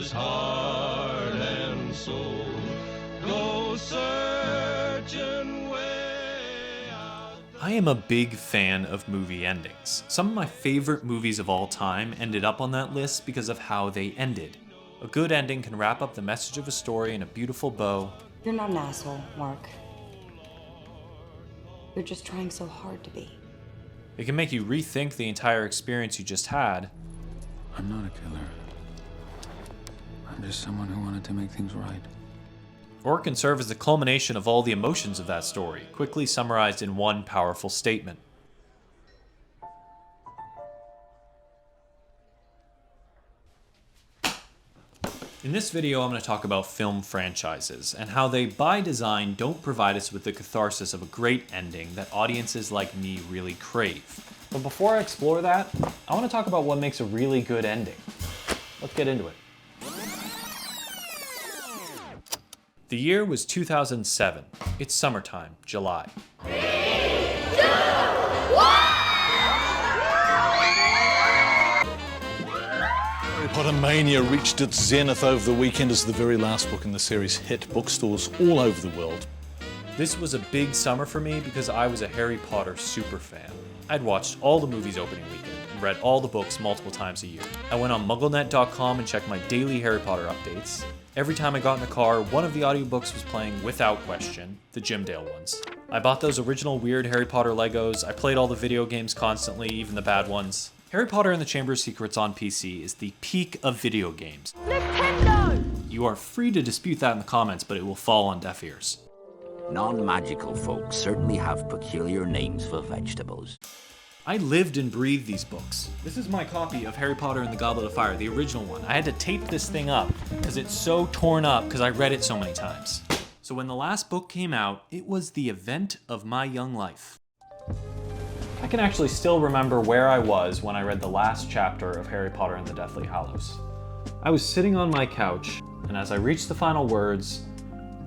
his heart and soul. Go searching way out there. I am a big fan of movie endings. Some of my favorite movies of all time ended up on that list because of how they ended. A good ending can wrap up the message of a story in a beautiful bow. You're not an asshole, Mark. You're just trying so hard to be. It can make you rethink the entire experience you just had. I'm not a killer. I'm just someone who wanted to make things right. Or it can serve as the culmination of all the emotions of that story, quickly summarized in one powerful statement. In this video, I'm going to talk about film franchises and how they, by design, don't provide us with the catharsis of a great ending that audiences like me really crave. But before I explore that, I want to talk about what makes a really good ending. Let's get into it. The year was 2007. It's summertime, July. Harry Potter mania reached its zenith over the weekend as the very last book in the series hit bookstores all over the world. This was a big summer for me because I was a Harry Potter super fan. I'd watched all the movies opening weekend and read all the books multiple times a year. I went on mugglenet.com and checked my daily Harry Potter updates. Every time I got in the car, one of the audiobooks was playing without question, the Jimdale ones. I bought those original weird Harry Potter Legos, I played all the video games constantly, even the bad ones. Harry Potter and the Chamber of Secrets on PC is the peak of video games. Nintendo! You are free to dispute that in the comments, but it will fall on deaf ears. Non-magical folks certainly have peculiar names for vegetables. I lived and breathed these books. This is my copy of Harry Potter and the Goblet of Fire, the original one. I had to tape this thing up because it's so torn up because I read it so many times. So when the last book came out, it was the event of my young life. I can actually still remember where I was when I read the last chapter of Harry Potter and the Deathly Hallows. I was sitting on my couch, and as I reached the final words,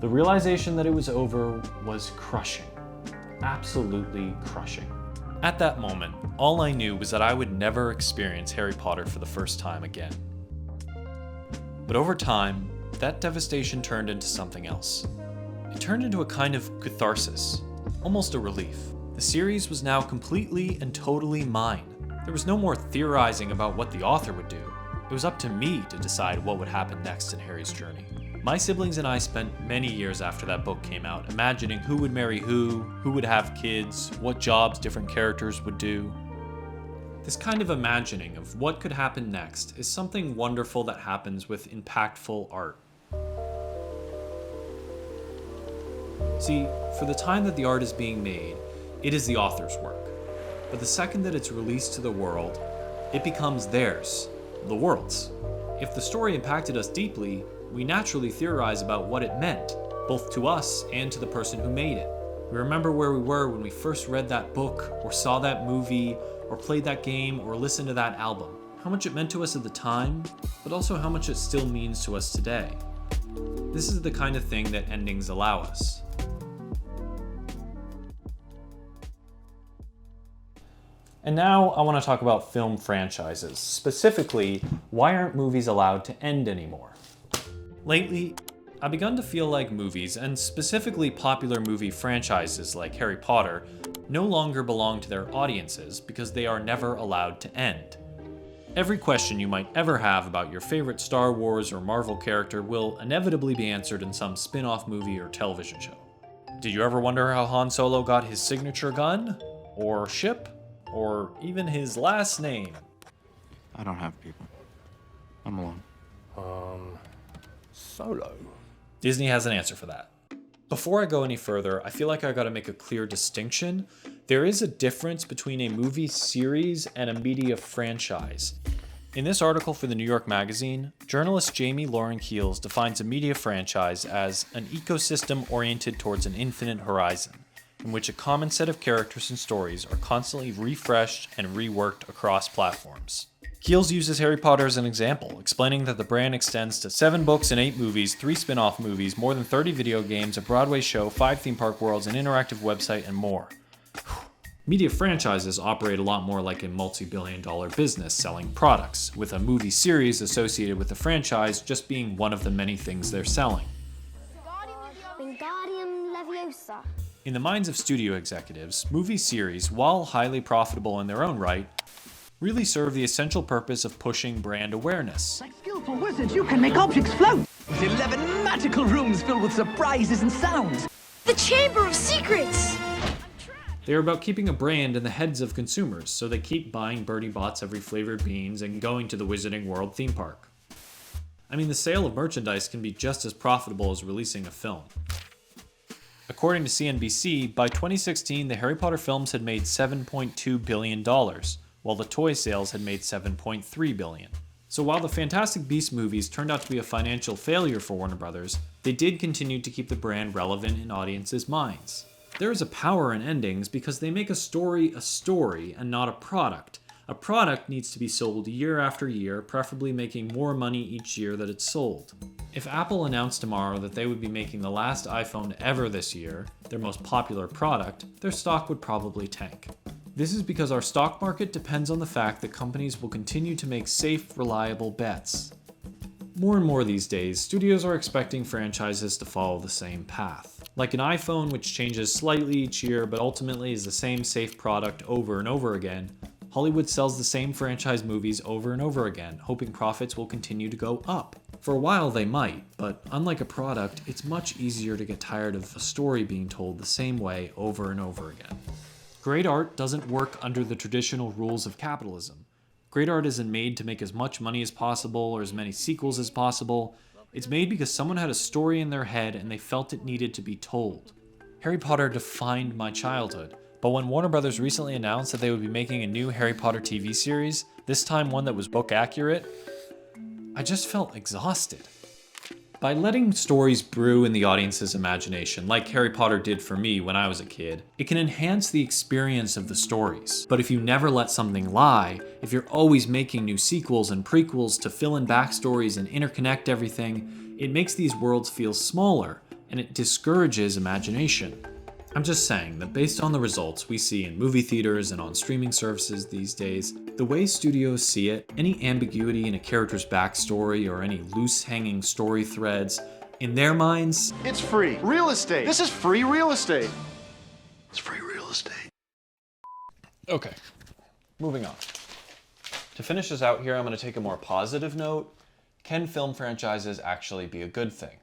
the realization that it was over was crushing. Absolutely crushing. At that moment, all I knew was that I would never experience Harry Potter for the first time again. But over time, that devastation turned into something else. It turned into a kind of catharsis, almost a relief. The series was now completely and totally mine. There was no more theorizing about what the author would do. It was up to me to decide what would happen next in Harry's journey. My siblings and I spent many years after that book came out imagining who would marry who would have kids, what jobs different characters would do. This kind of imagining of what could happen next is something wonderful that happens with impactful art. See, for the time that the art is being made, it is the author's work. But the second that it's released to the world, it becomes theirs, the world's. If the story impacted us deeply, we naturally theorize about what it meant, both to us and to the person who made it. We remember where we were when we first read that book, or saw that movie, or played that game, or listened to that album. How much it meant to us at the time, but also how much it still means to us today. This is the kind of thing that endings allow us. And now I want to talk about film franchises. Specifically, why aren't movies allowed to end anymore? Lately, I've begun to feel like movies, and specifically popular movie franchises like Harry Potter, no longer belong to their audiences because they are never allowed to end. Every question you might ever have about your favorite Star Wars or Marvel character will inevitably be answered in some spin-off movie or television show. Did you ever wonder how Han Solo got his signature gun? Or ship? Or even his last name? I don't have people. I'm alone. Solo? Disney has an answer for that. Before I go any further, I feel like I gotta make a clear distinction. There is a difference between a movie series and a media franchise. In this article for the New York Magazine, journalist Jamie Lauren Keels defines a media franchise as an ecosystem oriented towards an infinite horizon, in which a common set of characters and stories are constantly refreshed and reworked across platforms. Keels uses Harry Potter as an example, explaining that the brand extends to 7 books and 8 movies, 3 spin-off movies, more than 30 video games, a Broadway show, 5 theme park worlds, an interactive website, and more. Media franchises operate a lot more like a multi-billion-dollar business selling products, with a movie series associated with the franchise just being one of the many things they're selling. Wingardium Leviosa. In the minds of studio executives, movie series, while highly profitable in their own right, really serve the essential purpose of pushing brand awareness. Like skillful wizards, you can make objects float. With 11 magical rooms filled with surprises and sounds. The Chamber of Secrets! They are about keeping a brand in the heads of consumers, so they keep buying Bertie Bott's every flavored beans and going to the Wizarding World theme park. I mean, the sale of merchandise can be just as profitable as releasing a film. According to CNBC, by 2016, the Harry Potter films had made $7.2 billion, while the toy sales had made $7.3 billion. So while the Fantastic Beasts movies turned out to be a financial failure for Warner Brothers, they did continue to keep the brand relevant in audiences' minds. There is a power in endings because they make a story and not a product. A product needs to be sold year after year, preferably making more money each year that it's sold. If Apple announced tomorrow that they would be making the last iPhone ever this year, their most popular product, their stock would probably tank. This is because our stock market depends on the fact that companies will continue to make safe, reliable bets. More and more these days, studios are expecting franchises to follow the same path. Like an iPhone, which changes slightly each year but ultimately is the same safe product over and over again, Hollywood sells the same franchise movies over and over again, hoping profits will continue to go up. For a while they might, but unlike a product, it's much easier to get tired of a story being told the same way over and over again. Great art doesn't work under the traditional rules of capitalism. Great art isn't made to make as much money as possible or as many sequels as possible. It's made because someone had a story in their head and they felt it needed to be told. Harry Potter defined my childhood, but when Warner Brothers recently announced that they would be making a new Harry Potter TV series, this time one that was book accurate, I just felt exhausted. By letting stories brew in the audience's imagination, like Harry Potter did for me when I was a kid, it can enhance the experience of the stories. But if you never let something lie, if you're always making new sequels and prequels to fill in backstories and interconnect everything, it makes these worlds feel smaller, and it discourages imagination. I'm just saying that based on the results we see in movie theaters and on streaming services these days, the way studios see it, any ambiguity in a character's backstory or any loose-hanging story threads, in their minds, it's free real estate. This is free real estate. It's free real estate. Okay, moving on. To finish this out here, I'm going to take a more positive note. Can film franchises actually be a good thing?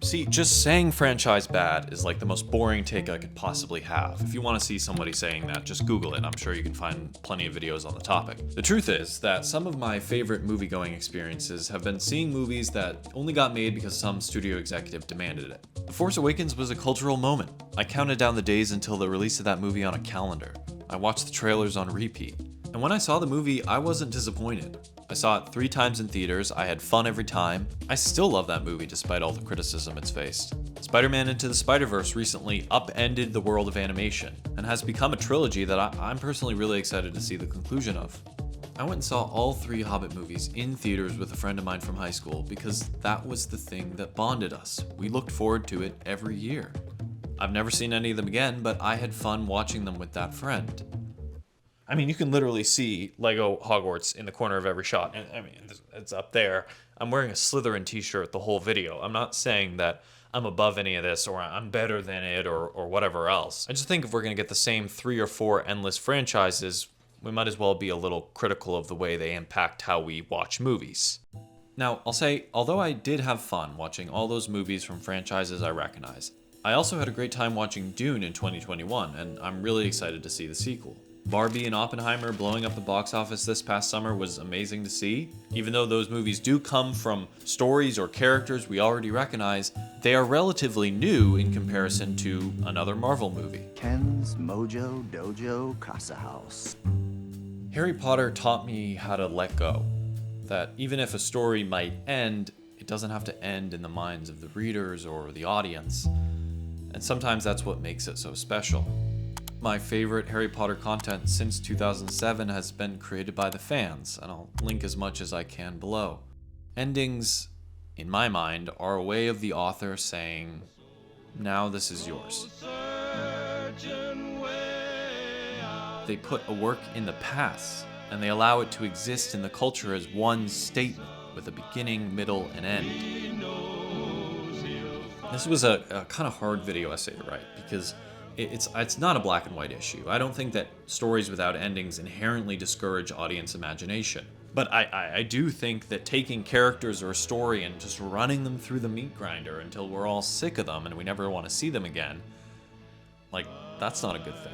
See, just saying franchise bad is like the most boring take I could possibly have. If you want to see somebody saying that, just Google it. I'm sure you can find plenty of videos on the topic. The truth is that some of my favorite movie-going experiences have been seeing movies that only got made because some studio executive demanded it. The Force Awakens was a cultural moment. I counted down the days until the release of that movie on a calendar. I watched the trailers on repeat. And when I saw the movie, I wasn't disappointed. I saw it 3 times in theaters, I had fun every time. I still love that movie despite all the criticism it's faced. Spider-Man Into the Spider-Verse recently upended the world of animation, and has become a trilogy that I'm personally really excited to see the conclusion of. I went and saw all 3 Hobbit movies in theaters with a friend of mine from high school because that was the thing that bonded us. We looked forward to it every year. I've never seen any of them again, but I had fun watching them with that friend. I mean, you can literally see Lego Hogwarts in the corner of every shot. And I mean, it's up there. I'm wearing a Slytherin t-shirt the whole video. I'm not saying that I'm above any of this or I'm better than it or whatever else. I just think if we're going to get the same 3 or 4 endless franchises, we might as well be a little critical of the way they impact how we watch movies. Now, I'll say, although I did have fun watching all those movies from franchises I recognize, I also had a great time watching Dune in 2021, and I'm really excited to see the sequel. Barbie and Oppenheimer blowing up the box office this past summer was amazing to see. Even though those movies do come from stories or characters we already recognize, they are relatively new in comparison to another Marvel movie. Ken's Mojo Dojo Casa House. Harry Potter taught me how to let go. That even if a story might end, it doesn't have to end in the minds of the readers or the audience. And sometimes that's what makes it so special. My favorite Harry Potter content since 2007 has been created by the fans, and I'll link as much as I can below. Endings, in my mind, are a way of the author saying, now this is yours. Surgeon, where they put a work in the past and they allow it to exist in the culture as one statement with a beginning, middle, and end. This was a kind of hard video essay to write because it's not a black and white issue. I don't think that stories without endings inherently discourage audience imagination. But I do think that taking characters or a story and just running them through the meat grinder until we're all sick of them and we never want to see them again, like, that's not a good thing.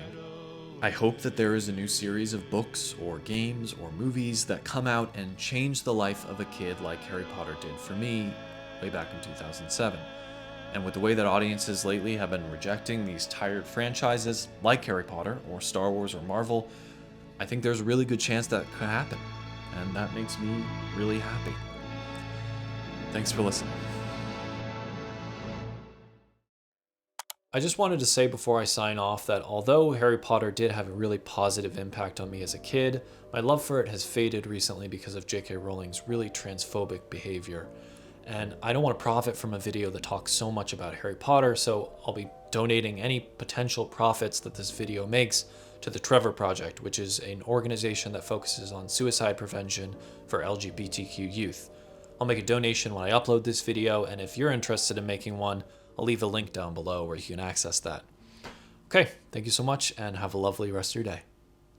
I hope that there is a new series of books or games or movies that come out and change the life of a kid like Harry Potter did for me way back in 2007. And with the way that audiences lately have been rejecting these tired franchises like Harry Potter or Star Wars or Marvel, I think there's a really good chance that could happen. And that makes me really happy. Thanks for listening. I just wanted to say before I sign off that although Harry Potter did have a really positive impact on me as a kid, my love for it has faded recently because of J.K. Rowling's really transphobic behavior. And I don't want to profit from a video that talks so much about Harry Potter, so I'll be donating any potential profits that this video makes to the Trevor Project, which is an organization that focuses on suicide prevention for LGBTQ youth. I'll make a donation when I upload this video, and if you're interested in making one, I'll leave a link down below where you can access that. Okay, thank you so much, and have a lovely rest of your day.